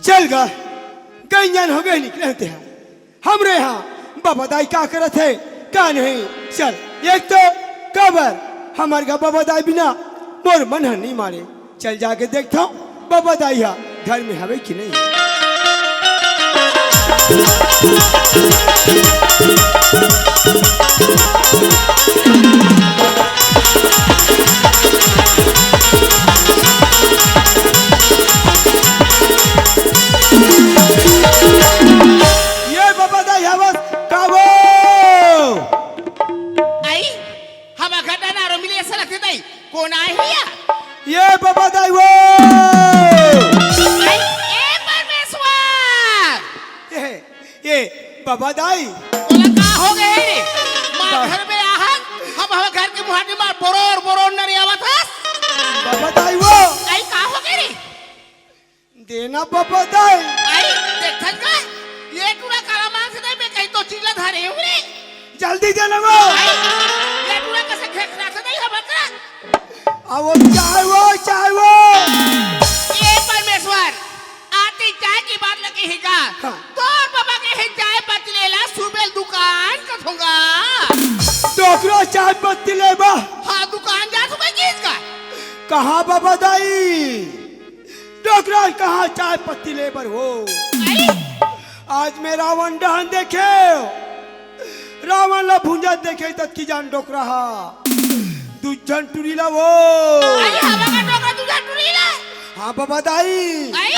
चल गा गंजन हो गए निकले होते हैं हमरे यहाँ बाबा दाई क्या करत है क्या नहीं। चल एक तो कबर हमारे का बाबा दाई बिना मोर मन नहीं मारे। चल जाके देखता हूँ बाबा दाई घर में हवे कि नहीं। ये बाबा दाई हवस काबो आई हम घटा ना रो मिले ऐसा लगते नहीं कौन आए हिया ये बाबा दाई वो आई ए परमेश्वर ये बाबा दाई बोला का हो गए रे मां घर में आहत हम घर के मुहाटी मार बोरोर बोरोर नरी आवत हस बाबा दाई वो आई का हो गए रे देना बाबा दाई आई देखत का ये टूरा काला मांस दे में कहीं तो चिल्ला धरे हुए जल्दी देना वो ये टूरा कैसे खेत रख नहीं हम का अब चाय वो ये परमेश्वर आती चाय की बात लगी है का हाँ। तोर बाबा के है चाय पत्ती लेला सुबह दुकान कथूंगा डोकरा चाय पत्ती ले बा हाँ दुकान जा तू चीज का कहाँ बाबा दाई डोकरा कहाँ चाय पत्ती ले बर हो। आई आज मैं रावण डहान देखे रावण ला भुंजा देखे तक की जान डोकरा दूजन टुरीला वो आई हवा का टोकरा तुझा टुरीला हाँ बाबा दाई आई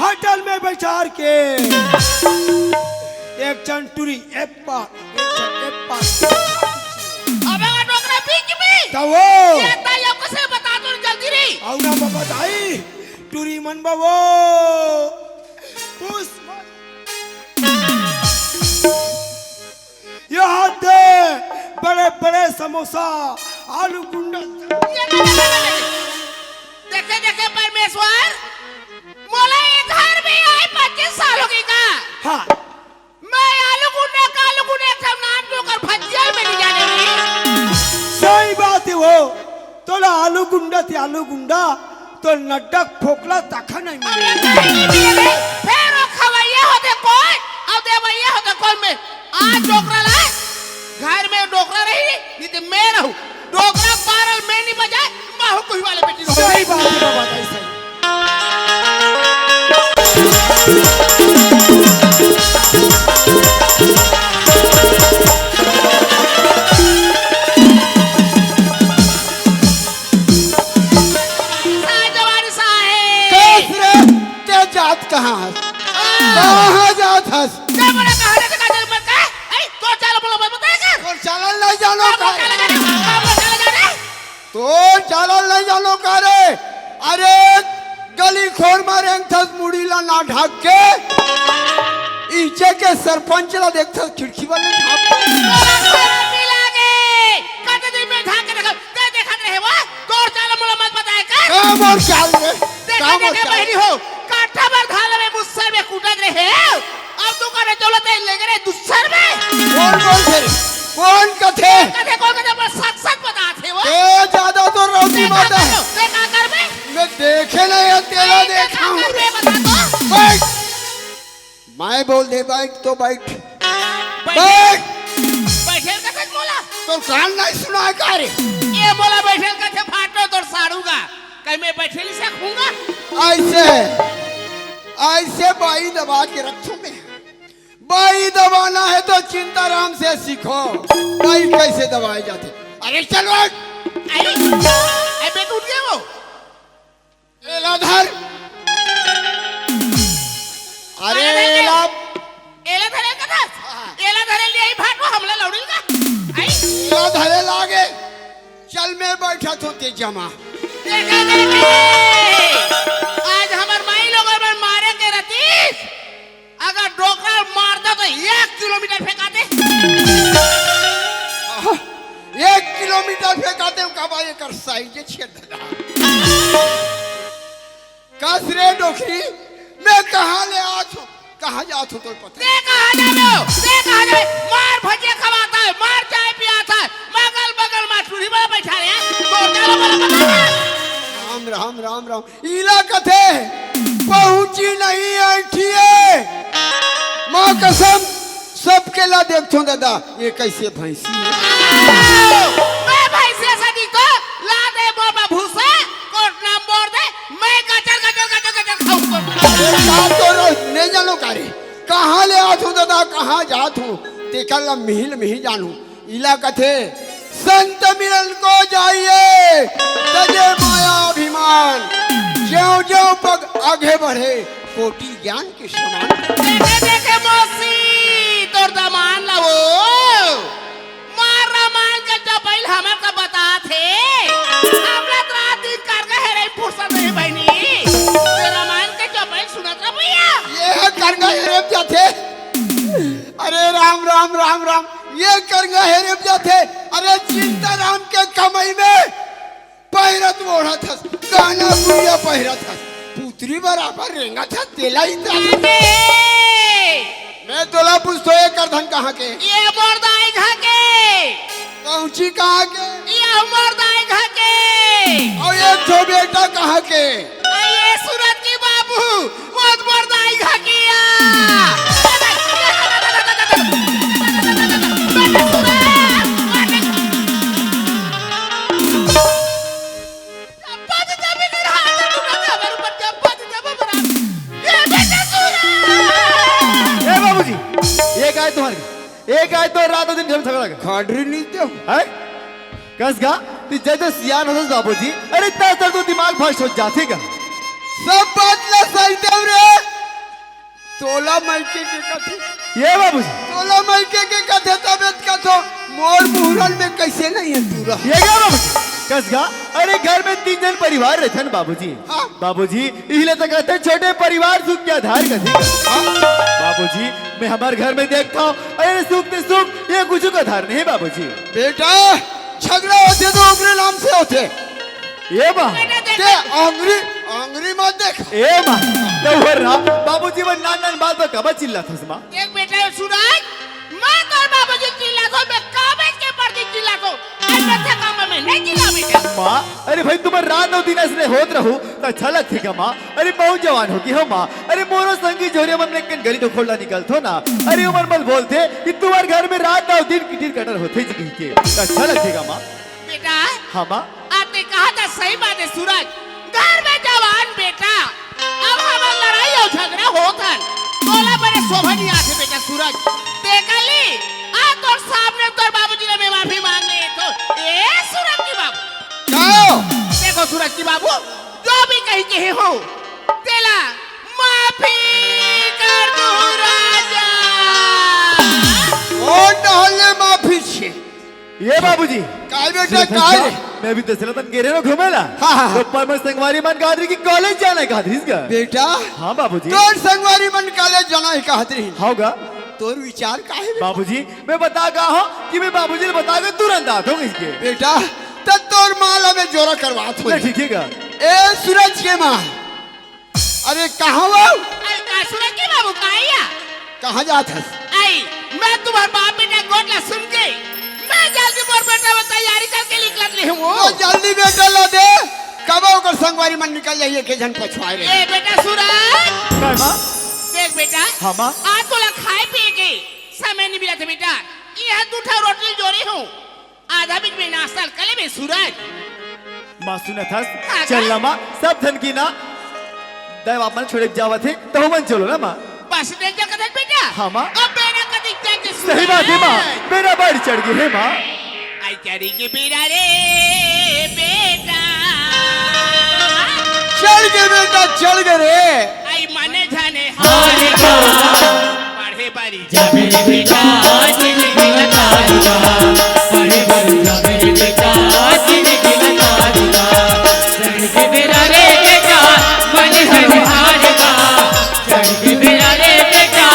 होटल में बैठार के एक जन टुरी एप्पा हवा का टोकरा बीच में तो वो ये ताई आपको से बता दो जल्दी रे आओ ना बाबा दाई टुरी मन बाबो पुष्प यहाँ दे बड़े बड़े समोसा आलू गुंडा देखे देखे परमेश्वर मोला ये घर में आए 25 साल हो गई का हाँ मैं आलू गुंडा एक सब नाम जो कर भज्जिया में नहीं जाने रही सही बात है वो तोला आलू गुंडा तो नटक फोकला तखा नहीं मिले फिर वो खवैया होते कौन अब देवैया होते कौन में आज डोकरा लाए घर में डोकरा रही नहीं तो मैं रहूं डोकरा पारल में नहीं बजाए माहू कोई वाले बेटी रहो सही बात है बाबा दाई सही कहाँ जात हस क्या बड़ा कहानी से काजल मत का ए तो चल बोलो मत बताएगा तो चलल नहीं जानो का तो चलल नहीं जानो का रे अरे गली खोर मारे थस मुड़ीला ना ढक के इचे के सरपंच ला देखता खिड़की वाले मिलागे कते दिन में ढाक के दे देखत रहे वो तो चल बोलो मत बताएगा काम और चाल रे काम और बहनी हो काठा पर धाल में मुस्सर में कूटत रहे अब तू करे चलते ले गए दुस्सर में कौन कथे कौन कथे पर सच बता थे वो ए ज्यादा तो रोटी माता है देखा कर में मैं देखे नहीं है तेरा देखा हूं बता तो बैठ मैं बोल दे बैठ तो बैठ बैठ बैठे कथे बोला तो कान नहीं सुना है का रे ये बोला बैठे कथे फाटो तो साड़ूगा कहीं मैं बैठे नहीं सकूंगा ऐसे बाई दबा के रखूं मैं बाई दबाना है तो चिंताराम से सीखो बाई कैसे दबाए जाते अरे चलो अरे टूट गया वो एलाधर अरे एला धरे कथा एला धरे ले आई फाटो हमला लौड़िल का आई एलाधरे लागे चल मैं बैठा तो ते जमा आज हमार माई लोग अगर मारे के रतीश अगर डोकरा मारता तो 1 किलोमीटर फेंकाते 1 किलोमीटर फेंकाते कब आए कर साइज छेद कसरे डोखरी मैं कहाँ ले आत हूँ कहाँ जात हूँ तो पता दे कहाँ जावे मार भजिया खवाता है मार चाय पियाता है बगल में चूड़ी में बैठा रहे तो चलो बोला राम राम राम राम इला कथे पहुंची नहीं है माँ कसम सबके ला देखो दादा ये कैसे भैंसी है। मैं भाई से सदी को ला दे बाबा भूसा कोट नाम बोल दे मैं गटर गटर गटर गटर खाऊं तो नहीं जानो कारे कहाँ ले आत हूँ दादा कहाँ जात हूँ तेकल मिहिल मिही जानू इला कथे संत मिलन को जाइए तजे माया अभिमान ज्यों ज्यों पग आगे बढ़े कोटि ज्ञान के समान। देखे देखे मौसी तोर दमान लाओ मार रामायण के जो पहले हमें का बता थे हमला तो रात दिन कर गए रे फुर्सत नहीं बनी ते रामायण के जो पहले सुना था भैया ये करगा हेरेब जाते अरे राम राम राम राम ये करगा हेरेब जाते अरे चिंता राम के कमाई में पैरत ओढ़ा था गाना गुड़िया पैरा था पुत्री बराबर रेंगा था तेला ही था। मैं तोला पूछतो ये करधन कहाँ के ये मोरदाई घर के पहुंची कहाँ के ये मोरदाई घर के और ये तो बेटा कहाँ के ये सूरत की बाबू बहुत मोरदाई घर किया ए बाबूजी एक आए तुम्हारे एक आए तो रात और दिन घर में झगड़ा कर खाडरी नहीं दे है कस गा तू जैसे सियान होस बाबूजी अरे इतना सर तो दिमाग भ्रष्ट हो जाते का सब बात ला सही देव रे तोला मायके के कथे ये बाबूजी तोला मायके के कथे तबियत का तो मोर मुहरल में कैसे नहीं है तू रहा ये क्या बाबूजी कस गा अरे घर में 3 जन परिवार रहते हैं बाबूजी हाँ। बाबूजी इसलिए तो कहते हैं छोटे परिवार सुख के आधार का बाबूजी मैं हमारे घर में देखता हूँ अरे सुख ते सुख ये कुछ का आधार नहीं बाबूजी बेटा झगड़ा होते तो अंग्रेज नाम से होते ये माँ ते अंग्री अंग्री मत देख ए माँ तो हो रहा बाबूजी वो नान नान बात पर कब चिल्ला था माँ एक बेटा सूरज मैं तो बाबूजी चिल्ला तो मैं कागज के पर चिल्ला तो ऐसे काम में नहीं चिल्ला बेटा माँ अरे भाई तुम्हारे रात 9 दिन ऐसे होत रहू तो अच्छा लगती का माँ अरे बहुत जवान होगी हो माँ अरे मोरो संगी जोरे मन लेकिन गली तो खोलना निकलतो ना अरे उमर मल बोलते कि तुम्हारे घर में रात 9 दिन किटिर कटर होते जी के तो अच्छा लगेगा माँ बेटा हाँ माँ आपने कहा था सही बात है सूरज घर में जवान बेटा अब हमारी लड़ाई और झगड़ा होता तोला बड़े शोभा नहीं आते बेटा सूरज देखली आज तोर सामने तोर बाबूजी ने मैं माफी मांगने तो ए सूरज की बाबू जाओ देखो सूरज की बाबू जो भी कही कहे हो तेला माफी कर दो राजा कौन डहले माफी छे ये बाबूजी काय बेटा काय मैं भी दसलतन गेरे नो घुमेला हाँ। तो पर मैं संगवारी मन गादरी की कॉलेज जाना है गादरी का बेटा हाँ बाबूजी तोर संगवारी मन कॉलेज जाना है कहतरी होगा तोर विचार काहे बेटा? बाबूजी मैं बता कहा हूँ कि मैं बाबूजी ने बता के तुरंत आता हूँ इसके बेटा तब तोर माला में जोरा करवात हो ठीक है का ए सूरज के माँ अरे कहाँ वो आई का सूरज की बाबू काया कहाँ जात है आई मैं तुम्हारे बाप बेटा गोटला सुन के मैं जल्दी मोर बेटा में तैयारी करके निकल रही हूँ ओ जल्दी बेटा ला दे कब ओकर संगवारी मन निकल जाइए के जन पछवाए रे ए बेटा सूरज काय माँ देख बेटा हाँ माँ आज तो खाए पिए के समय नहीं मिला था बेटा ये दूठा रोटी जोड़ी हूँ आधा बीच में नाश्ता कले में सूरज माँ सुना था चल ना माँ सब धन की ना दैव आप मन छोड़े जावा थे तो मन चलो ना माँ बस देख जा कदर बेटा हाँ माँ अब बेटा कदी के सही बात है माँ मेरा बाढ़ चढ़ गई है माँ आई चढ़ी के बेटा रे बेटा चल गए बेटा चल गए रे आई माने जाने हारे पढ़े बारी जा मेरे बेटा जिंदगी लगा दूंगा पढ़े बढ़ जा मेरे बेटा जिंदगी लगा दूंगा चढ़ के मेरा रे बेटा मन है हारेगा चढ़ के मेरा रे बेटा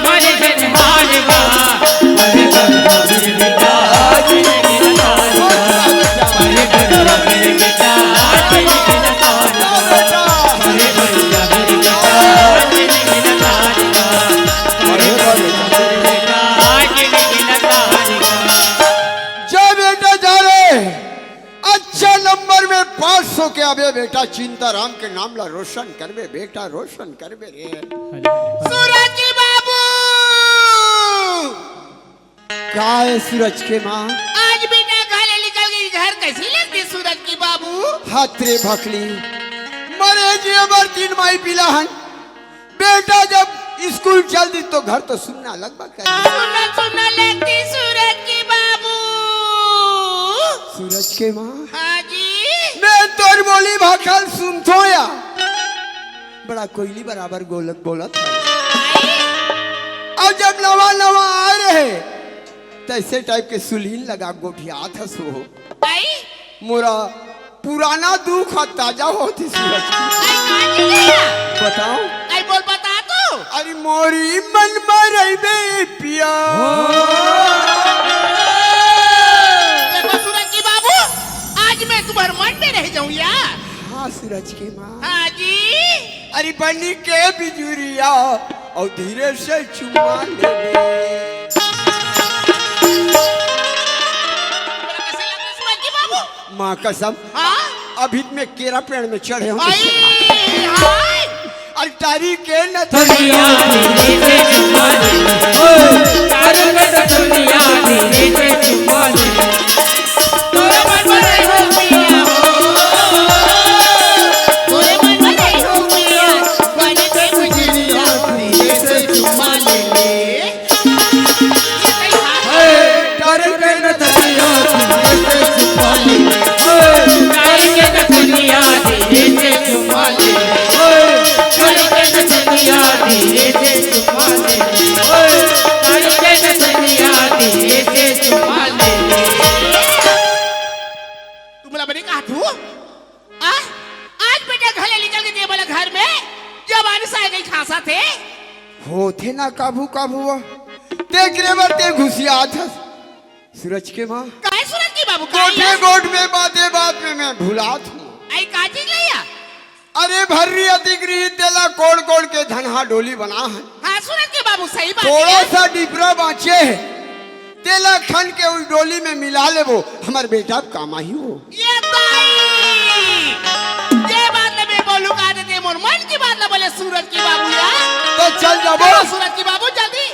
मन है हारेगा पढ़े बढ़ जा मेरे बेटा जिंदगी लगा दूंगा पढ़े बढ़ जा मेरे बेटा जिंदगी लगा दूंगा पढ़े बढ़ जा मेरे बेटा जिंदगी लगा दूंगा जा बेटा जा रे अच्छा नंबर में 500 के आबे बेटा चिंता राम के नाम ला रोशन करबे बेटा रोशन करबे रे सूरज की बाबू का है सूरज के माँ? आज बेटा गाले निकल गई, घर कैसी लगती सूरज की बाबू? हाथ रे भखली मरे जी अबर 3 माई पिला हन। बेटा जब स्कूल चल दी तो घर तो सुनना लगभग सुना सुना लगती सूरज की बाबू। सूरज के माँ हाँ जी। मैं तोर बोली भाखल सुनतो या बड़ा कोयली बराबर गोलत बोलत है। और जब नवा नवा आ रहे तैसे टाइप के सुलीन लगा गोठिया था सो आई मोरा पुराना दुख और ताजा होती सूरज की। आई कहाँ चली गया? बताओ आई बोल बता तू। अरे मोरी मन मर बे पिया। देखो सूरज की बाबू, आज मैं तुम्हारे मन में रह जाऊं यार। हाँ सूरज की माँ। हाँ जी। अरे बनी के बिजुरिया और धीरे से चुमा ले कैसे लगता सूरज की बाबू? माँ कसम हाँ अभी में केरा पेड़ में चढ़े हो आई हाय और तारी के न दुनिया धीरे से चुमा ले, कानों में तो दुनिया धीरे से चुमा ले। तोरे मन में नहीं हो पिया हो, तोरे मन में नहीं हो पिया, बनी के बिजुरिया धीरे से चुमा ले। ये कहीं हाथ तारी के न दुनिया धीरे से चुमा ले, तारी के न दुनिया धीरे से चुमा ले, तारी के न दुनिया धीरे से चुमा ले, तारी के न दुनिया धीरे से चुमा ले। तुमला बनी कहा तू? आज बेटा घले निकल के दे बोला घर में जब आने से आ गई खासा थे। होते ना काबू काबू देख रे बरते घुसिया था सूरज के माँ। काहे सूरज की बाबू गोटे गोट में बात में मैं भुलात हूँ। आई काजी लिया? अरे भर्री अतिग्रही तेला कोड़ कोड़ के धनहा डोली बना है। हाँ सूरज के बाबू सही बात थोड़ा है। सा डिपरा बाँचे है तेला खन के उस डोली में मिला ले वो हमारे बेटा कामा ही हो। ये ताई ये बात ना मैं बोलूं का देते मोर मन की बात ना बोले सूरज की बाबू यार। तो चल जाबो चलो सूरज की बाबू जल्दी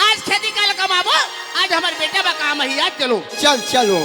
आज खेती कल कमाबो, आज हमारे बेटा का काम है यार। चलो चल चलो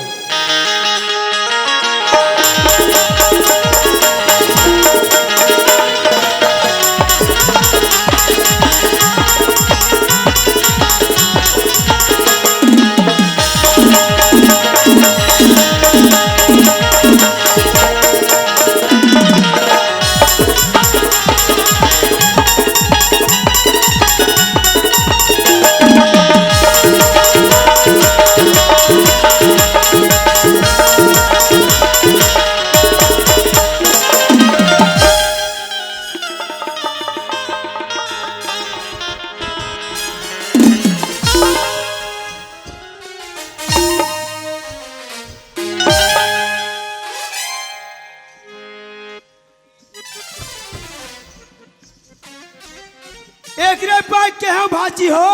एक रे पाक के हम भाची हो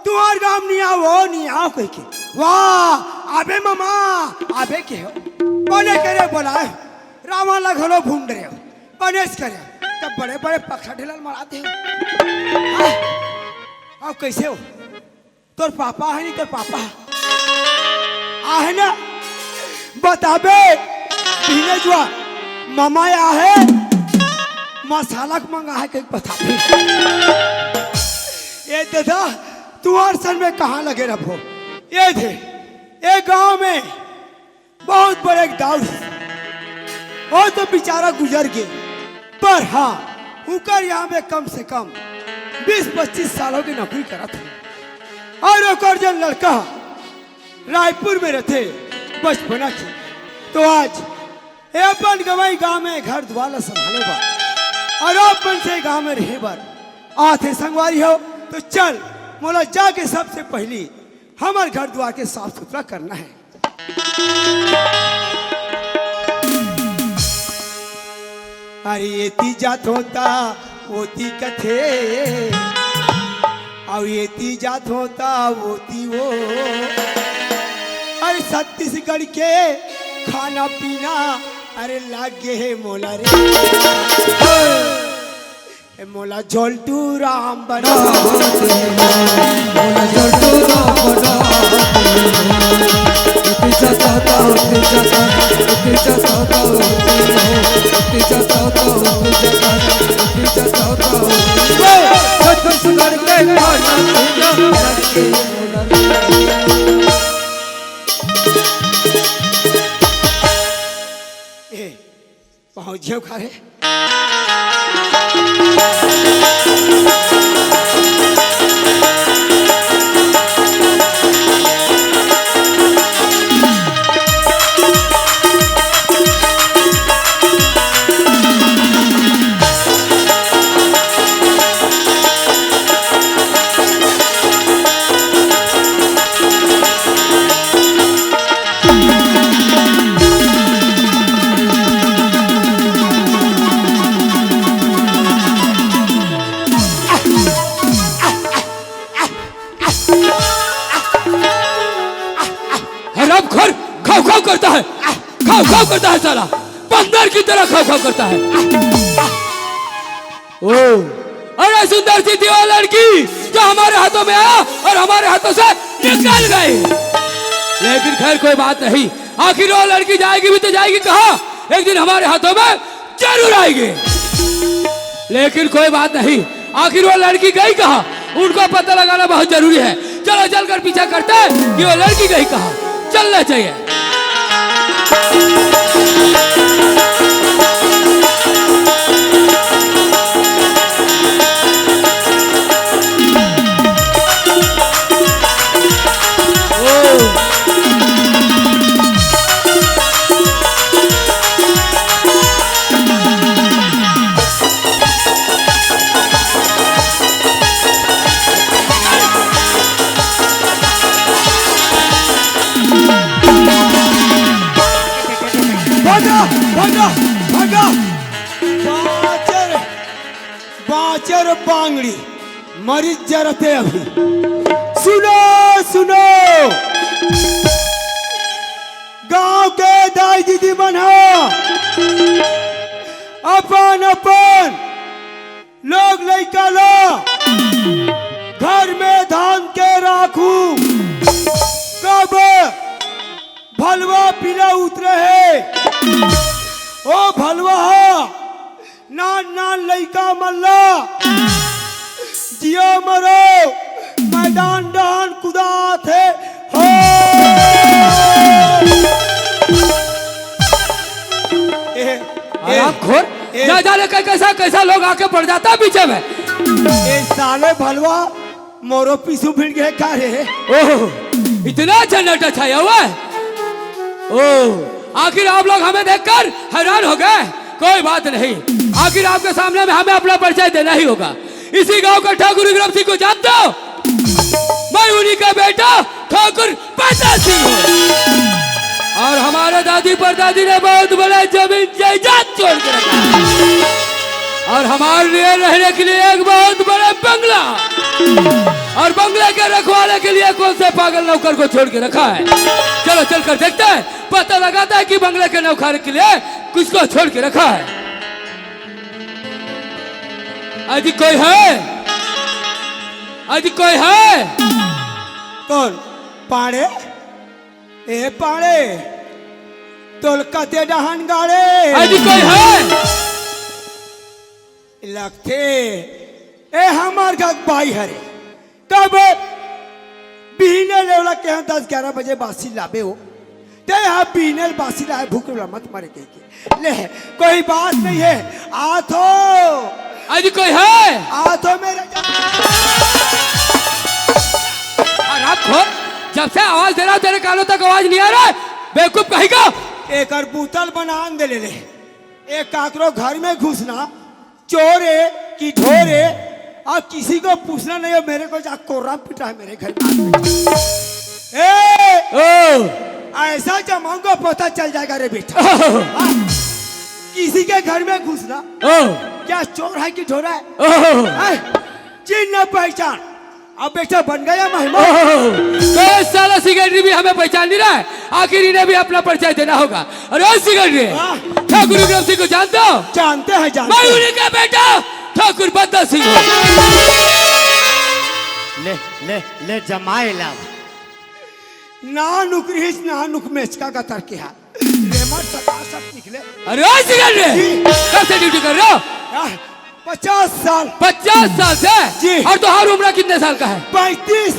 तुम्हार गाम नहीं आओ कह के वाह आबे मामा आबे के हो बने करे बोलाए रामा लगलो भूंड रहे हो बनेस करे तब बड़े बड़े पक्षा ढेलल मराते हो। अब कैसे हो तोर पापा है नहीं तोर पापा आहे ना बताबे पीने जुआ मामा आहे मसाला मंगा है कहीं बताबे। ये दादा तुम्हार सन में कहाँ लगे रहो? ये थे एक गांव में बहुत बड़े एक दाऊद वो तो बेचारा गुजर गए, पर हाँ उनकर यहाँ में कम से कम 20-25 सालों की नौकरी करा था और एक जो लड़का रायपुर में रहते बचपना की, तो आज ये अपन गवाई गांव में घर द्वार संभाले बार और अपन से गांव में रहे बार आते संगवारी हो तो चल मोला जाके सबसे पहली हमारे घर द्वार के साफ सुथरा करना है। अरे ये ती जात होता वो ती कथे और ये ती जात होता वो ती वो अरे छत्तीसगढ़ के खाना पीना अरे लागे है मोला रे मोला झोलटू राम बना मोला झोलटू राम बना पहुंच गए खारे हरामखोर खाओ खाओ करता है, खाओ खाओ करता है साला, बंदर की तरह खाओ खाओ करता है। ओ अरे सुंदर सी दीवार लड़की जो हमारे हाथों में आया और हमारे हाथों से निकल गई। लेकिन खैर कोई बात नहीं, आखिर वो लड़की जाएगी भी तो जाएगी कहाँ, एक दिन हमारे हाथों में जरूर आएगी। लेकिन कोई बात नहीं, आखिर वो लड़की गई कहाँ, उनको पता लगाना बहुत जरूरी है। चलो चलकर पीछा करते हैं कि वो लड़की गई कहाँ, चलना चाहिए। भागा भागा भागा बाचर बाचर बांगड़ी मरीज जरते अभी। सुनो सुनो गांव के दाई दीदी बना अपन अपन लोग लइका लो घर में धान के राखू, कब भलवा पीला उतरे है ओ भलवा नान नान लइका मल्ला जियो मरो मैदान डान कुदा थे हो। हरामखोर, ना जाने कैसा कैसा लोग आके पड़ जाता है पीछे में। ए साले भलवा मोरो पीछू भिड़ गए का रे। ओह इतना जन्नत छाया हुआ है। ओह आखिर आप लोग हमें देखकर हैरान हो गए, कोई बात नहीं, आखिर आपके सामने में हमें अपना परिचय देना ही होगा। इसी गांव का ठाकुर विक्रम सिंह को जानते हो, मैं उन्हीं का बेटा ठाकुर पाटा सिंह हूँ। और हमारे दादी परदादी ने बहुत बड़े जमीन जायदाद छोड़ के रखा और हमारे लिए रहने के लिए एक बहुत बड़ा बंगला, और बंगले के रखवाले के लिए कौन से पागल नौकर को छोड़ के रखा है। चलो चलकर देखते हैं, पता लगाता है कि बंगले के नौकर के लिए किसको छोड़ के रखा है। अजी कोई है, अजी कोई है? कौन? पाड़े ए पाड़े तोल कते डहान गाड़े। अजी कोई है? लगते ए हमार का भाई हरे कब बीने लेवला के 10-11 बजे बासी लाबे हो ते यहाँ बीने बासी लाए भूख मत मारे के ले, कोई बात नहीं है, आ तो अजी कोई है? आ तो मेरे हरामखोर, जब से आवाज दे रहा हूं तेरे कानों तक आवाज नहीं आ रहा है, बेवकूफ कहेगा। एक बोतल बनान दे ले एक काकरो घर में घुसना चोरे की ढोरे और किसी को पूछना नहीं है, मेरे को जा कोर्रा पिटा है मेरे घर में। ऐसा जमाऊंगा पता चल जाएगा रे बेटा। किसी के घर में घुसना क्या चोर है कि ढोरा है, चिन्ह पहचान। अब बेटा बन गया मेहमान। साला सिगरेटरी भी हमें पहचान नहीं रहा है, आखिर इन्हें भी अपना परिचय देना होगा। अरे सिगरेटरी ठाकुर विक्रम सिंह को जानते हो? जानते हैं जानते मैं उन्हीं का बेटा ठाकुर बद्दा सिंह। ले ले ले जमाए ला नानुक रिहिस नानुक मेचका का तर के हा रेमर सकाशक निकले अरे ओ सिगरेट कब से ड्यूटी कर रहे हो? 50 साल 50 साल से? जी। और तुम्हारी उम्र कितने साल का है? 35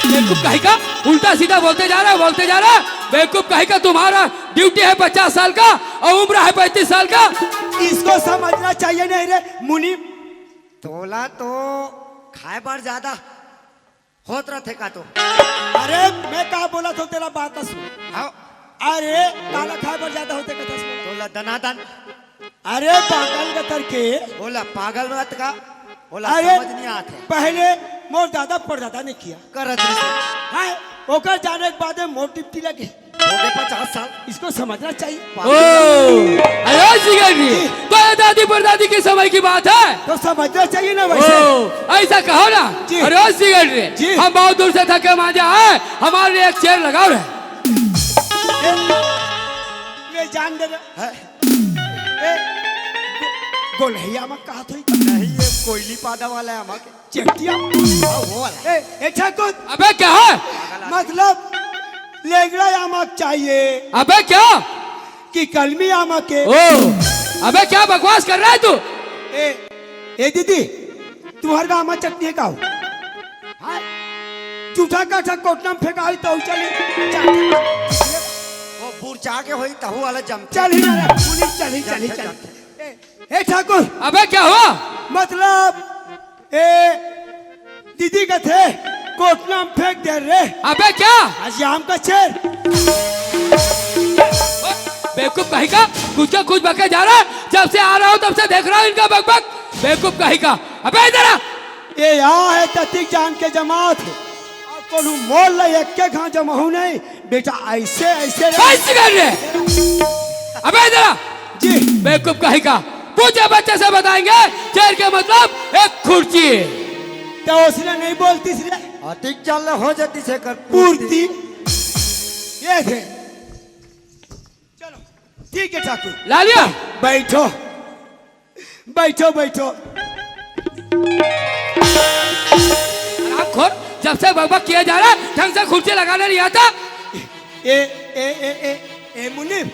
बेवकूफ कहीं का उल्टा सीधा बोलते जा रहा है बेवकूफ कहीं का तुम्हारा ड्यूटी है 50 साल का और उम्र है 35 साल का। इसको समझना चाहिए नहीं रे मुनि। तोला तो खाए बार ज्यादा होत रहे का तो अरे मैं कहा बोला तो तेरा बात सुन। हाँ अरे काला खाए पर ज्यादा होते कथा सुन। तोला दनादन अरे पागल का तर के बोला पागल मत का बोला अरे समझ नहीं आते पहले मोर दादा परदादा ने किया करत रही से। है ओकर जाने के बाद मोर टिप्टी लगे हो गए 50 साल इसको समझना चाहिए। ओ अरे ओ सिगरेट तो ये दादी परदादी के समय की बात है। तो समझना चाहिए ना वैसे। ओ ऐसा कहो ना। जी। अरे ओ सिगरेट जी। हम बहुत दूर से थके मांझे आए हमारे लिए एक चेयर लगाओ रे। ये जान दे रे। ए गोलैया में कहा थी नहीं ये कोयली पादा वाला है हमारे चेटिया वो वाला ए ठाकुर अबे क्या है? मतलब लेगड़ा आमक चाहिए अबे क्या? कि कलमी आमक के। ओ अबे क्या बकवास कर रहा है तू? ए दीदी तुम्हारे का आमक चटनी है का जूठा काठा कोटना में फेंका हुई तो चली वो बुरचा के होई तहु वाला जम चल ही ना पुलिस चल ए ठाकुर अबे क्या हुआ? मतलब ए दीदी का थे कोटना में फेंक दे रे अबे क्या? आज आम का चेर बेवकूफ कहीं का कुछ बके जा रहा है। जब से आ रहा हूँ तब से देख रहा हूँ इनका बकबक। बेवकूफ कहीं का अबे इधर आ। ये यहाँ है ततिक जान के जमात है और कोनो मोल ले एक के घा जमाऊ नहीं बेटा ऐसे ऐसे बस कर रहे। अबे इधर आ। जी बेवकूफ कहीं का पूछे बच्चे से बताएंगे चेयर के मतलब एक कुर्सी। तो उसने नहीं बोलती इसलिए अधिक चल हो जाती से कर पूर्ति ये थे। चलो ठीक है ठाकुर ला लिया। बैठो बैठो बैठो आराम खोर जब से बकबक किया जा रहा है ढंग से कुर्सी लगाने नहीं आता। ए ए ए ए ए मुनीम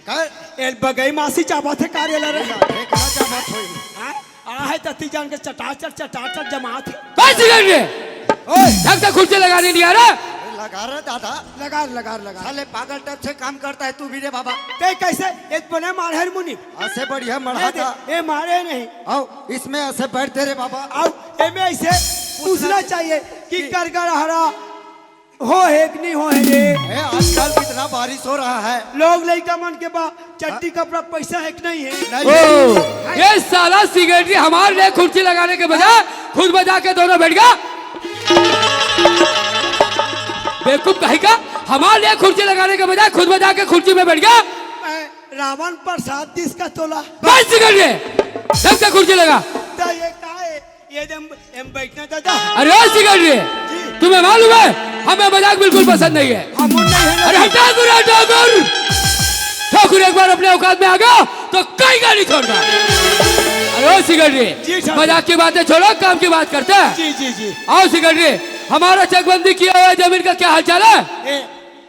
कर ए बगई मासी चाबा थे कार्यालय रे देखना चाहत होई हाँ? आ है तती जान के चटाचट जमात है। बस कर रहे। ओए ढंग से कुर्सी लगाने नहीं आ रहा। लगा रहा दादा लगा साले पागल टाइप से काम करता है तू भी रे बाबा ते कैसे एक बने मार है मुनीम ऐसे बढ़िया ये मढ़ा दे, था ये मारे नहीं आओ इसमें ऐसे बैठते रे बाबा अब एमे ऐसे पूछना चाहिए कि कर हरा हो है कि नहीं हो है रे। ए, आजकल कितना बारिश हो रहा है लोग लड़का मन के बाद चट्टी कपड़ा पैसा है कि नहीं है। ओ ये साला सिगरेटरी हमारे लिए कुर्सी लगाने के बजाय खुद बजा के दोनों बैठ गया। बेवकूफ कहीं का हमारे लिए कुर्सी लगाने के बजाय खुद बजा के कुर्सी में बैठ गया। रावण प्रसाद दिस का तोला बस सिगरेटरी ढंग से कुर्सी लगा। तो ये का है ये एम बैठना दादा अरे ओ सिगरेटरी तुम्हें मालूम है हमें मजाक बिल्कुल पसंद नहीं है। हम नहीं है अरे ठाकुर ठाकुर एक बार अपने औकात में आ गया तो कहीं का नहीं छोड़ना। अरे ओ सिगरेटरी जी, मजाक की बातें छोड़ो काम की बात करते हैं। जी जी जी आओ सिगरेटरी हमारा चकबंदी किया हुआ जमीन का क्या हालचाल है? ए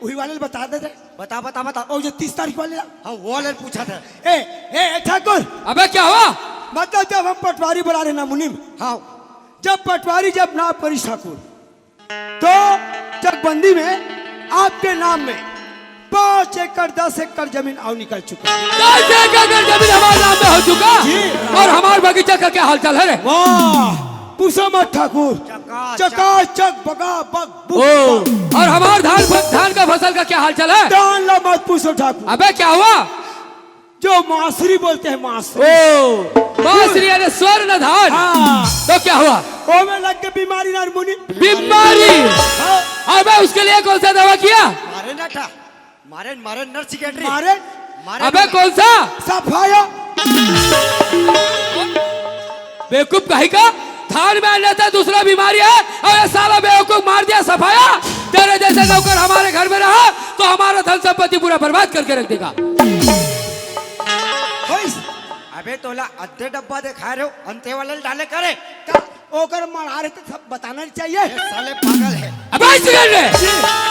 वही वाले बता दे बता बता बता और जो 30 तारीख वाले हाँ वो वाले पूछा था ए ए ठाकुर अबे क्या हुआ? मतलब जब हम पटवारी बुला रहे ना मुनीम हाँ जब पटवारी जब ना परी ठाकुर तो चकबंदी में आपके नाम में 5 एकड़ 10 एकड़ जमीन आओ निकल चुका है। 10 एकड़ जमीन हमारे नाम में हो चुका और हमारे बगीचा का क्या हालचाल है रे? वाह पूछो मत ठाकुर चकाचक बगा बग ओ और हमारे धान का फसल का क्या हालचाल है? दान ला मत पूछो ठाकुर अबे क्या हुआ? जो मासरी बोलते हैं मासरी ओ बासरी यानी स्वर्ण धान। हाँ तो क्या हुआ? ओ में लग के बीमारी ना मुनि बीमारी। हाँ, अबे उसके लिए कौन सा दवा किया? मारे ना था मारे मारे नर्स सेक्रेटरी मारे मारे अबे कौन सा? सफाया बेवकूफ कहीं का थान में लेता दूसरा बीमारी है और ये साला बेवकूफ मार दिया सफाया। तेरे जैसे नौकर हमारे घर में रहा तो हमारा धन संपत्ति पूरा बर्बाद करके रख देगा। अबे तोला अद्धे डब्बा दे खा रहे हो अंते वाले डाले करे ओकर मारा रहे तो सब बताना नहीं चाहिए। साले पागल है। अब ऐसे कर रहे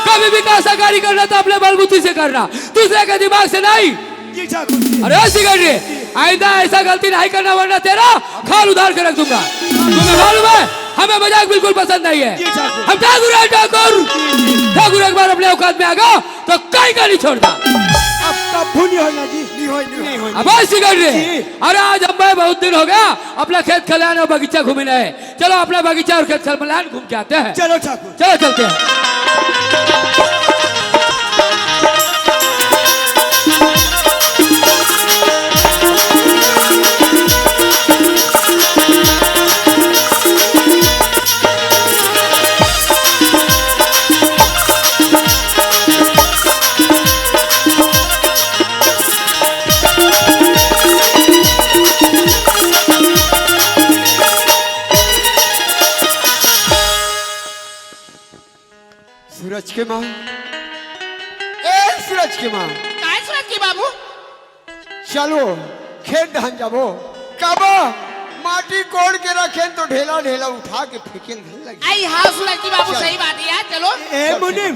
कभी भी कैसा कार्य करना तो अपने बलबूती से करना, दूसरे के दिमाग से नहीं। जी ठाकुर जी। अरे ऐसी कर रहे आइंदा ऐसा गलती नहीं करना वरना तेरा खाल उधार के रख दूंगा। तुम्हें मालूम है हमें मजाक बिल्कुल पसंद नहीं है। जी ठाकुर। हम ठाकुर है ठाकुर। ठाकुर एक बार अपने औकात में आ गया तो कहीं का नहीं छोड़ता। अब कभू नहीं होना जी। नहीं होना। अब ऐसी कर रहे अरे आज हम बहुत दिन हो गया अपना खेत खलिहान और बगीचा घूमे नहीं। चलो अपना बगीचा और खेत खलिहान घूम के आते हैं। चलो ठाकुर। चलो चलते हैं। सूरज के माँ, ए सूरज के माँ, काय सूरज की बाबू? चलो खेत धान जाबो। कबो माटी कोड़ के रखे तो ढेला ढेला उठा के फेंके लगे। आई हाँ सूरज की बाबू, सही बात है यार। चलो ए मुनिम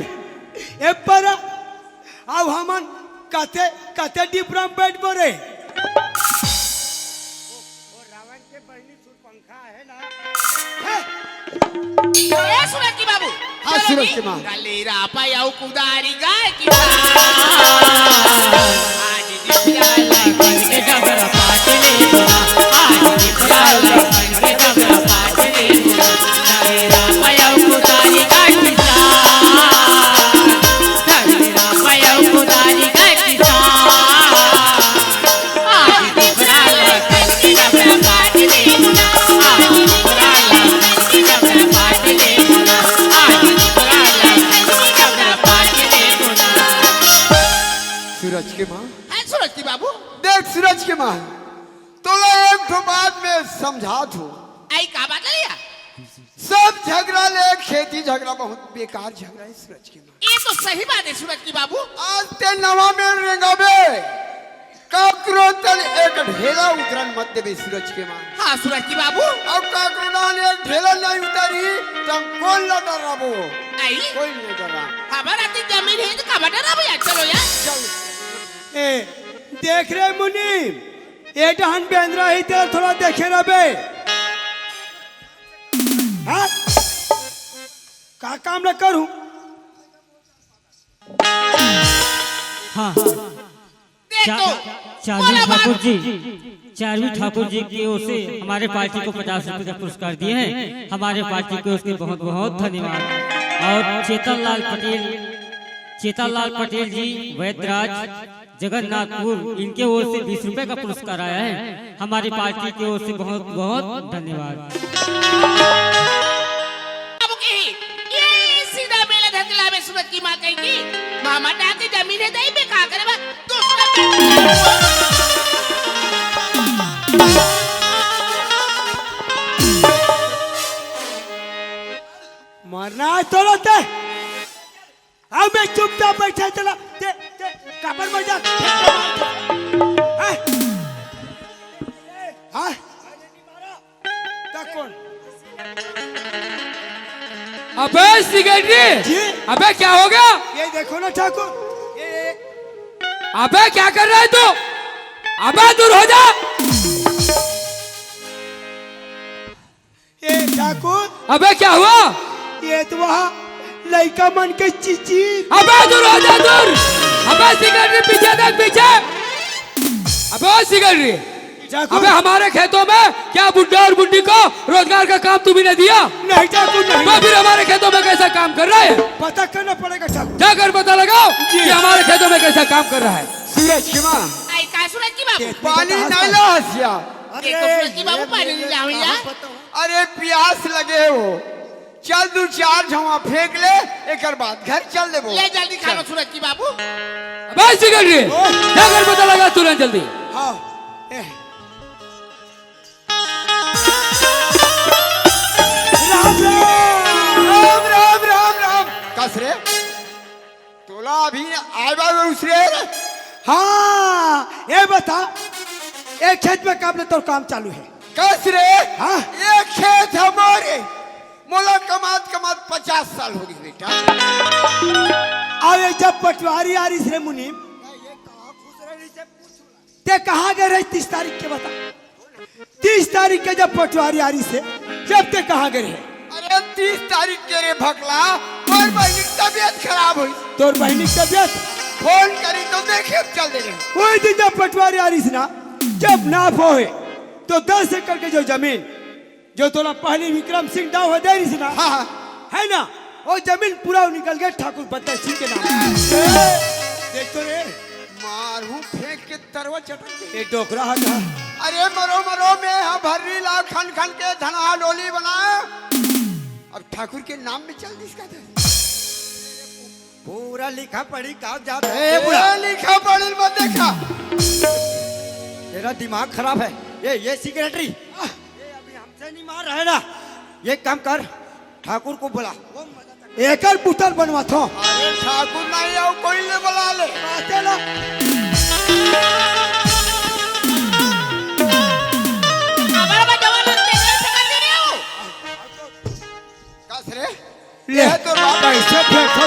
ए पर अब हमन कते कते डिब्रम बैठ बोरे। ए सूरज की बाबू, हाँ, चलो सूरज जी। की माँ। गलेरा पायाऊ कुदारी गाय की आज दिखला बन के डबरा पाटले गुना, आज निपटाला बन के डबरा पाटले गुना, नगेरा पयाऊ कुदारी का किसान, नगेरा पयाऊ कुदारी का किसान, आज निपटाला बन के डबरा पाटले गुना, आज निपटाला बन के डबरा पाटले गुना, आज निपटाला बन के डबरा पाटले गुना। सूरज के माँ, है सूरज की बाबू। देख सूरज के माँ, तो एक ठो बात में समझा तू। आई का बात लिया? सब झगड़ा ले खेती झगड़ा बहुत बेकार झगड़ा है सूरज के माँ। ये तो सही बात है सूरज की बाबू। आज ते नवा में रेंगाबे काकरो तल एक ढेला उतरन मत देबे सूरज के माँ। हाँ सूरज की बाबू। अब काकरो नाल एक ढेला नहीं उतारी तो कौन न डराबो? आई कोई नहीं डरा। हमारा ती जमीन है तो कब डरा भैया? चलो यार। चल ए देख रहे मुनिम ए डहन बेंद्रा ही तेरा थोड़ा देखे रबे। हाँ का काम न करूं? हाँ देख तो चारवी ठाकुर जी, चारवी ठाकुर जी की ओर से हमारे पार्टी को 50 रुपए का पुरस्कार दिए हैं। हमारे पार्टी को उसके बहुत बहुत धन्यवाद। और चेतन लाल पटेल जी वैद्यराज जगन्नाथपुर, इनके ओर से 20 रुपए का पुरस्कार आया है। हमारी पार्टी की ओर से बहुत बहुत धन्यवाद। बाबू की ये सीधा मेले धकला में सूरज की माँ कहेगी मामा डाकी जमीन है दई पे का करे बा दूसरा मरना है तो रहते। अब मैं चुपचाप बैठा चला ते कापर मर जा। हाँ हाँ कौन? अबे सिगरेट जी। अबे क्या हो गया? ये देखो ना ठाकुर, ये अबे क्या कर रहा है तू? अबे दूर हो जा। ये ठाकुर, अबे क्या हुआ? ये तो वहाँ लड़का मन के चीची। अबे दूर हो जा दूर। अबे सिगरेट पीछे देख पीछे। अबे सिगरेट ठाकुर अबे हमारे खेतों में क्या बुड्ढा और बुड्ढी को रोजगार का काम तुम्ही ने दिया? नहीं ठाकुर नहीं। तो फिर हमारे खेतों में कैसा काम कर रहा है? पता करना पड़ेगा ठाकुर। जाकर पता लगाओ कि हमारे खेतों में कैसा काम कर रहा है। सूरज की माँ, आई का सूरज की बाबू। पानी नहीं ला हसिया। देखो सूरज की बाबू पानी नहीं लाऊं यार। अरे प्यास लगे हो, चल 2-4 झवा फेंक ले, एक बाद घर चल देबो। ले जल्दी खा लो सूरज की बाबू। अबे सिगरेट जाकर पता लगा तुरंत जल्दी। हाँ राम राम राम राम। कस रे तोला अभी आयबा उसरे। हाँ ये बता, एक खेत में काम तो काम चालू है, कस रे हाँ? ये खेत हमारे मोला कमात कमात 50 साल हो गई बेटा। अरे जब पटवारी आ रही रे मुनीम ते कहाँ गए रहे 30 तारीख के बता। 30 तारीख के जब पटवारी आ रही से जब ते कहाँ गए रहे। अरे 30 तारीख के रे भगला और बहनी की तबीयत खराब हुई, तोर बहनी की तबियत फोन करी तो देखे चल दे रहे। वही दिन जब पटवारी आ रही थी ना, जब नाप हो तो 10 एकड़ के जो जमीन जो तोला पहली विक्रम सिंह दाव हो दे रही थी ना, हाँ हाँ है ना, वो जमीन पूरा निकल गया ठाकुर बत्ता सिंह के नाम। देख तो रे मारू फेंक के तरवा चटक दे। ये डोकरा हटा। अरे मरो मरो में हम भर्री ला खन खन के धनहा डोली बनाया, अब ठाकुर के नाम में चल दिसका दे। पूरा लिखा पढ़ी कागजात ए है बुढ़ा। लिखा पढ़ी मत देखा। तेरा दिमाग खराब है। ये सेक्रेटरी ये अभी हमसे नहीं मार रहा है ना। ये काम कर, ठाकुर को बुला। एकल पुतल बनवा थो। अरे ठाकुर नहीं आओ कोई ले बुला ले। आते लो। हमारा बच्चा लगते हैं से कर दे रहे हो। कस रे ले तो बाप कैसे फेंको।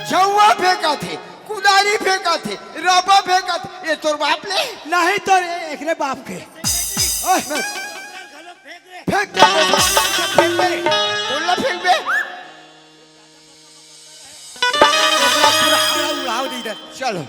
छुआ फेंका थे, कुदारी फेंका थे, रबा फेंका थे, ये तोर बाप ले नहीं तो एकरे बाप के। ओए, फेंक दे। फेंक दे बोला फेंक दे। उड़ाओ दे इधर। चलो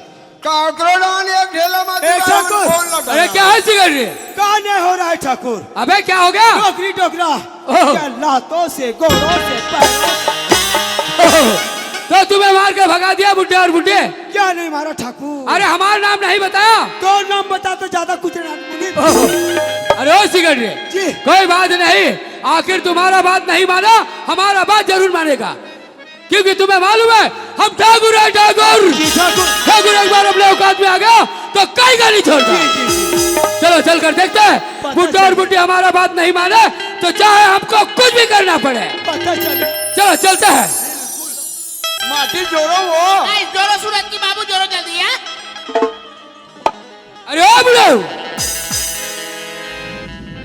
काकरोडान एक ढेला में ए, ठाकुर। फोन लगा। अरे क्या है सिगरेट? कहाँ नहीं हो रहा है ठाकुर। अबे क्या हो गया? डोकरी डोकरा ओह। क्या लातों से गोरों से पैरों से। तो तुम्हें मार के भगा दिया बुड्ढे और बुड्ढे? क्या नहीं मारा ठाकुर। अरे हमारा नाम नहीं बताया? तो नाम बता तो ज्यादा कुछ नहीं। अरे ओ सिगरेट जी। कोई बात नहीं, आखिर तुम्हारा बात नहीं माना, हमारा बात जरूर मानेगा, क्योंकि तुम्हें मालूम है हम ठाकुर है। ठाकुर ठाकुर एक बार अपने औकात में आ गया तो कहीं का नहीं छोड़ता। चलो चल कर देखते हैं, बुड्ढा और बुड्ढी हमारा बात नहीं माने तो चाहे हमको कुछ भी करना पड़े। पता चले। चलो चलते हैं। माटी जोड़ो वो। नहीं जोरो सूरज की बाबू जोरो जल्दी है। अरे ओ बुढ़ऊ,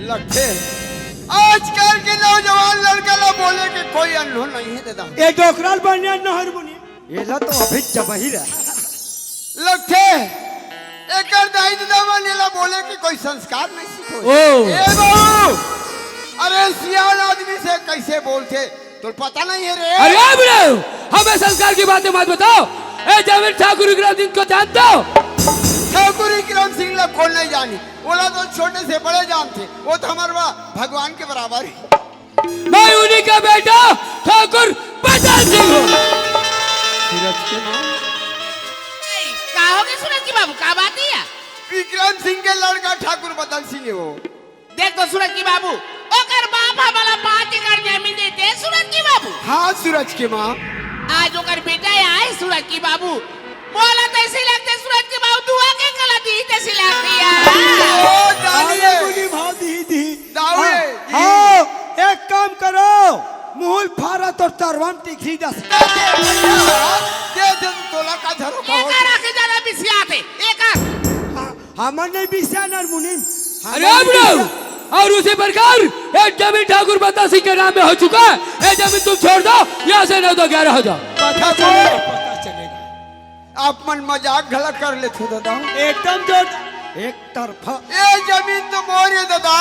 लगते आजकल के नौजवान लड़का ला बोले कि कोई अनहोन नहीं है दादा। ये डोकराल बनने नहर बुनी। ये ला तो अभी जबही रहा। लगते एकर दाई दादा नीला बोले कि कोई संस्कार नहीं सीखो। ओ। ए बाबू अरे सियान आदमी से कैसे बोलते तो पता नहीं है रे। अरे ओ बुढ़ऊ, हमें संस्कार की बातें मत बताओ। ए जमीन ठाकुर विक्रम सिंह को जानते हो? ठाकुर विक्रम सिंह ला कौन नहीं जानी, बोला तो छोटे से बड़े जानते, वो तो हमारे भगवान के बराबर है। मैं उन्हीं का बेटा ठाकुर बदल सिंह हूँ। का हो गया सूरज की बाबू, का बात है? विक्रम सिंह के लड़का ठाकुर बदल सिंह है वो। देख तो सूरज की बाबू ओकर बाप वाला 5 एकड़ जमीन देते सूरज की बाबू। हाँ सूरज के माँ आज ओकर बेटा आए सूरज की बाबू बोला तैसे लगते सूरज की बाबू दुआ के गलती तैसे लगती है। ओ डालिए बुनी भाव दी। दावे हाँ, एक काम करो, मूल फारा तो तरवाम टिकरी दस। दे तोला का धरो का एक आके ज्यादा बिसियाते एक हमर नहीं बिस्यानर मुनीम। अरे ओ बुढ़ऊ, और उसी प्रकार एक जमीन ठाकुर बता सिंह के नाम में हो चुका है। ये जमीन तुम छोड़ दो, यहाँ से 9 तो 11 हो जाओ। पता चलेगा। आप मन मजाक भला कर लेते दादा। एकदम जोर एक तरफा ये जमीन तो मोर है दादा,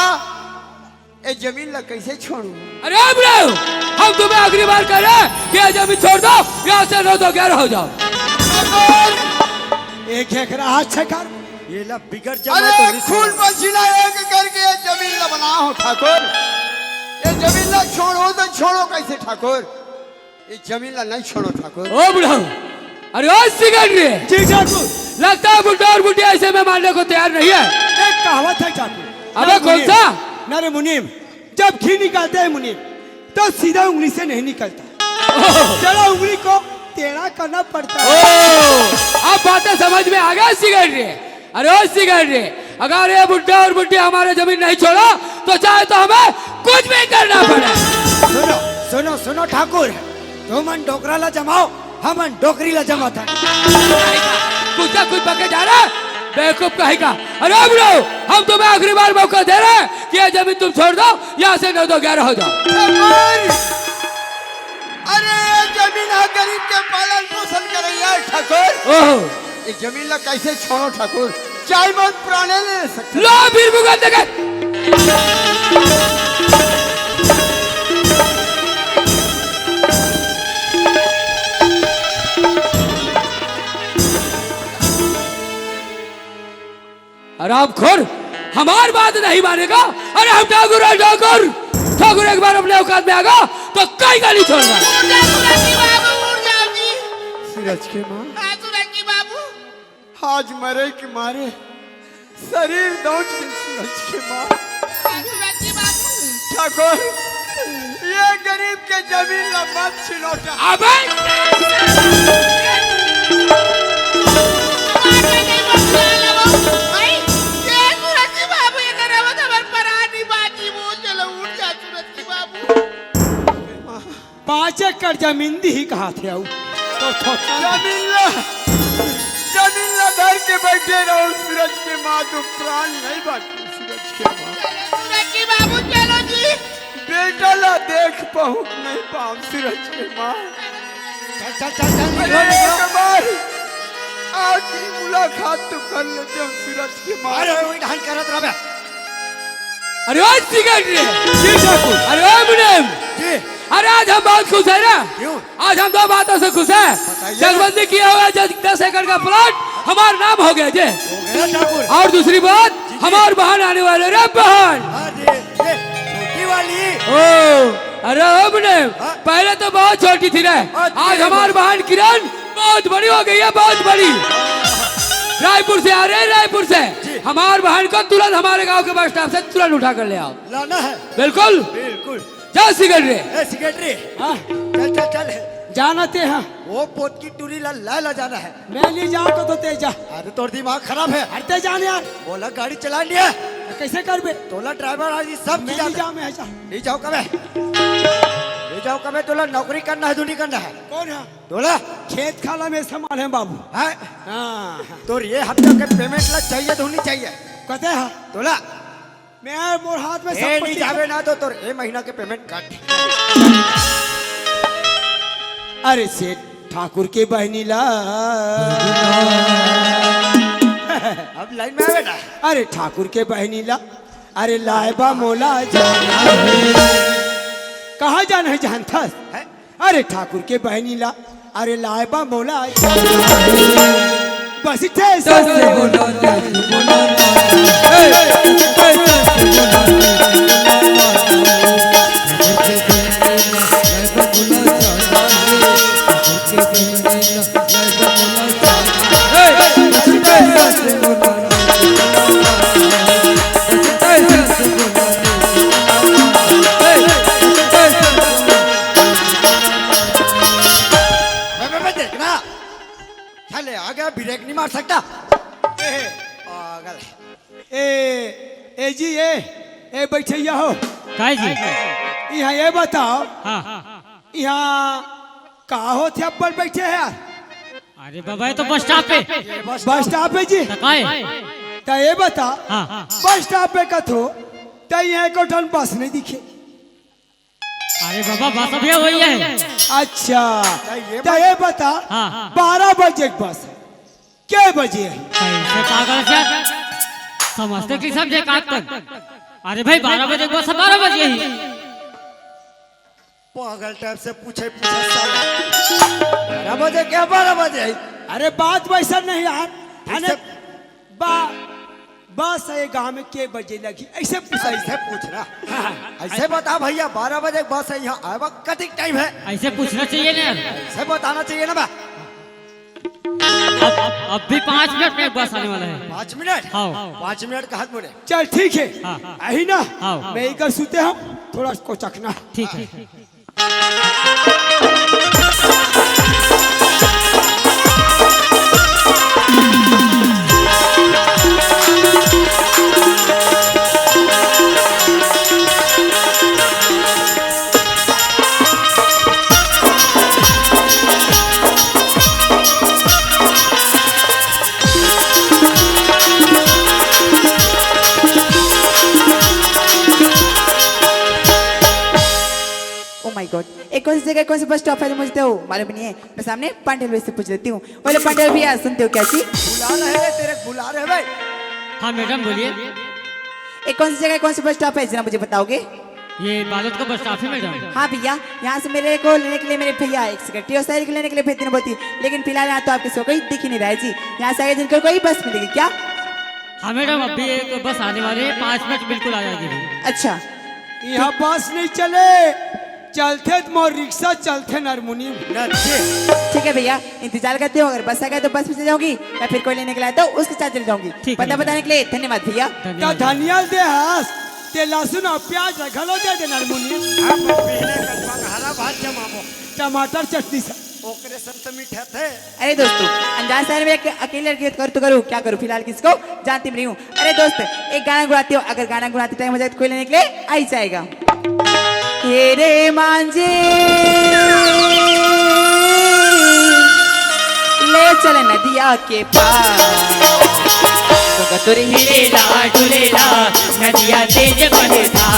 ये जमीन ला कैसे छोड़ू। अरे ओ बुढ़ऊ, हम तुम्हें आखिरी बार कह रहे हैं कि ये जमीन छोड़ दो, यहाँ से 9 तो 11 हो जाओ। एक एकरा हाथ छकार। ये ला बिगड़ जमा अरे तो नहीं खून छोड़ा। पसीना एक करके ये जमीन ला बनाओ ठाकुर। ये जमीन ला छोड़ो तो छोड़ो कैसे ठाकुर, ये जमीन ला नहीं छोड़ो ठाकुर। ओ बुढ़ऊ, अरे ओ सिगरेट, जी ठाकुर, लगता है बुड्ढा और बुढ़िया ऐसे में मानने को तैयार नहीं है। एक कहावत है ठाकुर। अबे कौन सा? नरे मुनीम, जब घी निकालते हैं मुनीम तो सीधा उंगली से नहीं निकलता, जरा उंगली को टेढ़ा करना पड़ता है। अब बातें समझ में आ गया सिगरेट। अरे ओ सिगरेट, अगर ये बुड्ढा और बुड्ढी हमारे जमीन नहीं छोड़ा तो चाहे तो हमें कुछ भी करना पड़े। सुनो सुनो सुनो ठाकुर, तुम डोकराला जमाओ, हम डोकरीला जमाता। कुछ ना कुछ पके जा रहा बेवकूफ कहेगा। अरे बुढ़ो, हम तुम्हें आखिरी बार मौका दे रहे हैं कि ये जमीन तुम छोड़ दो, यहाँ से 9 2 11 हो जाओ। ठाकुर, अरे ये जमीन है गरीब के पालन पोषण करेगा ठाकुर। ओहो, ये जमीन ला कैसे छोड़ो ठाकुर, चाय बहुत पुराने ले सकते। लो फिर भुगत देगा। आरामखोर हमारी बात नहीं मानेगा। अरे हम ठाकुर है ठाकुर, ठाकुर एक बार अपने औकात में आगा तो कई गाली छोड़ना। उड़ जाओ सूरज बाबू, उड़ जाओ जी। सूरज के माँ, हाँ सूरज बाबू, आज मरे के मारे शरीर दौड़ के सूरज के माँ। हाँ सूरज बाबू। ठाकुर, ये गरीब के जमीन ला मत छीनो ठाकुर। अबे मारने नहीं बचने वाला वो। भाई, ये सूरज बाबू ये कर रहा है, हमारे परानी बाजी वो। चलो उड़ जा सूरज बाबू। 5 एकड़ जमीन दी ही कहा थे आऊ तो जमीन ला धर के बैठे रहो सूरज के माँ, तो प्राण नहीं बाकी सूरज के माँ। सूरज बाबू चलो जी। बेटा ला देख पहुँच नहीं पाओ सूरज के माँ। चल चल चल अरे एक बार आखिरी मुलाकात तो कर लेते हम सूरज के माँ। अरे वही ढाल करत रहे। अरे ओ सिकंदरी जी ठाकुर, अरे ओ मुनीम जी अरे आज हम बहुत खुश है ना। क्यों? आज हम 2 बातों से खुश है। जगबंदी किया हुआ 10 एकड़ का प्लॉट हमारा नाम हो गया जी। हो गया ठाकुर। और दूसरी बात, हमारे बहन आने वाले रे बहन। अरे ये छोटी वाली। ओ अरे ओ मुनीम, पहले तो बहुत छोटी थी ना, आज हमारी बहन किरण बहुत बड़ी हो गई है, बहुत बड़ी। रायपुर से आ रहे हैं, रायपुर से। हमारे बहन को तुरंत हमारे गांव के बस स्टॉप से तुरंत उठा कर ले आओ। लाना है बिल्कुल बिल्कुल। जाओ सिकंदरी। ए सेक्रेटरी, हाँ, चल चल चल। जानते हैं वो पोत की टूरी ला जाना है। मैं नहीं जा तो तेजा अरे तोर दिमाग खराब है। हटते जान यार, बोला गाड़ी चला लिया, कैसे कर बे? तोला ड्राइवर आज सब मैं की नहीं जाता। जा, मैं ऐसा ले जाओ कबे, ले जाओ कबे। तोला नौकरी करना है, नहीं करना है? कौन है? तोला खेत खाला में सामान है बाबू। है हाँ, तो ये हफ्ते के पेमेंट ला चाहिए तो नहीं चाहिए? कहते हैं तोला मैं मोर हाथ में ए सब नहीं पट्टी जावे ना तो तोर ए महीना के पेमेंट काट। अरे सेठ ठाकुर के बहनी ला। अब लाइन में आवे ना। अरे ठाकुर के बहनी ला, अरे लाएबा मोला जाना है। कहाँ जाना है जानता है? अरे ठाकुर के बहनी ला, अरे लाएबा मोला जाना है। बस स्टेशन से बोलो देखना चले आ गया, ब्रेक नहीं मार सकता। पागल ए जी ए बैठैया हो। काय जी? यहाँ ये बताओ, हाँ यहाँ कहा हो थे अपन बैठे हैं यार? अरे बाबा ये तो बस स्टॉप पे। बस स्टॉप पे जी। तो काय? तो ये बता, हाँ बस स्टॉप पे कथो तो यहाँ को टन बस नहीं दिखे। अरे बाबा बस अभी वही है। अच्छा तो ये बता, हाँ 12 बजे की बस है, क्या बजे है? कैसे पागल से समझते कि सब जे काट तक। अरे भाई 12 बजे बस 12 बजे ही। पागल टाइप से पूछे 12 बजे क्या 12 बजे? अरे बात वैसा नहीं यार, अरे बस ये गांव में के बजे लगी ऐसे पूछा। ऐसे पूछना, ऐसे बता भैया 12 बजे बस है, यहाँ आवा कतिक टाइम है? ऐसे पूछना चाहिए ना यार। ऐसे बताना चाहिए ना बा। अब भी 5 मिनट में बस आने वाला है। 5 मिनट? हाँ 5 मिनट का हाथ मुड़े। चल ठीक है, हाँ। यही ना हाँ। मैं इधर सुते हम थोड़ा को चखना। ठीक है। माय गॉड, एक कौन सी जगह कौन सा बस स्टॉप है जो मुझे तो मालूम नहीं है। मैं सामने पांडेल भाई से पूछ लेती हूँ। बोले पांडेल भैया सुनते हो क्या जी? बुला रहे हैं तेरे, बुला रहे हैं भाई। हाँ मैडम बोलिए। एक कौन सी जगह कौन सा बस स्टॉप है जरा मुझे बताओगे? ये इबादत का बस स्टॉप है मैडम। हाँ भैया, यहाँ से मेरे को लेने के लिए मेरे भैया एक सेक्रेटरी और सैरी को लेने के लिए भेजने बोलती, लेकिन फिलहाल यहाँ तो आपके सो कोई दिख ही नहीं रहा है जी। यहाँ से आगे जिनको कोई बस मिलेगी क्या? हाँ मैडम अभी एक बस आने वाली है, 5 मिनट बिल्कुल आ जाएगी। अच्छा यहाँ बस नहीं चले, चलते मोर रिक्शा चलते नरमुनी। ठीक है भैया, इंतजार करते हो। अगर बस आ गया तो बस में चले जाऊंगी, या फिर कोई लेने के लिए तो उसके साथ चले जाऊंगी। ठीक है पता बताने के लिए धन्यवाद भैया। तो धनिया दे हस ते लहसुन और प्याज रखलो दे दे नरमुनी। हम पीने का हरा भात जमाबो, टमाटर चटनी से ओकरे संत मीठा थे। अरे दोस्तों, अनजान शहर में अकेले लड़की कर तो करूँ, क्या करूँ फिलहाल किसको जानती नहीं हूँ। अरे दोस्त एक गाना गुनाती हो, अगर गाना गुनाते टाइम हो जाए तो कोई लेने के लिए आ ही जाएगा। हे रे मांझे ले चले नदिया के पार, तो हिलेला डुलेला नदिया तेज बहे था,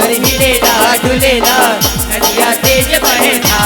हिलेला डुलेला नदिया तेज बहे था।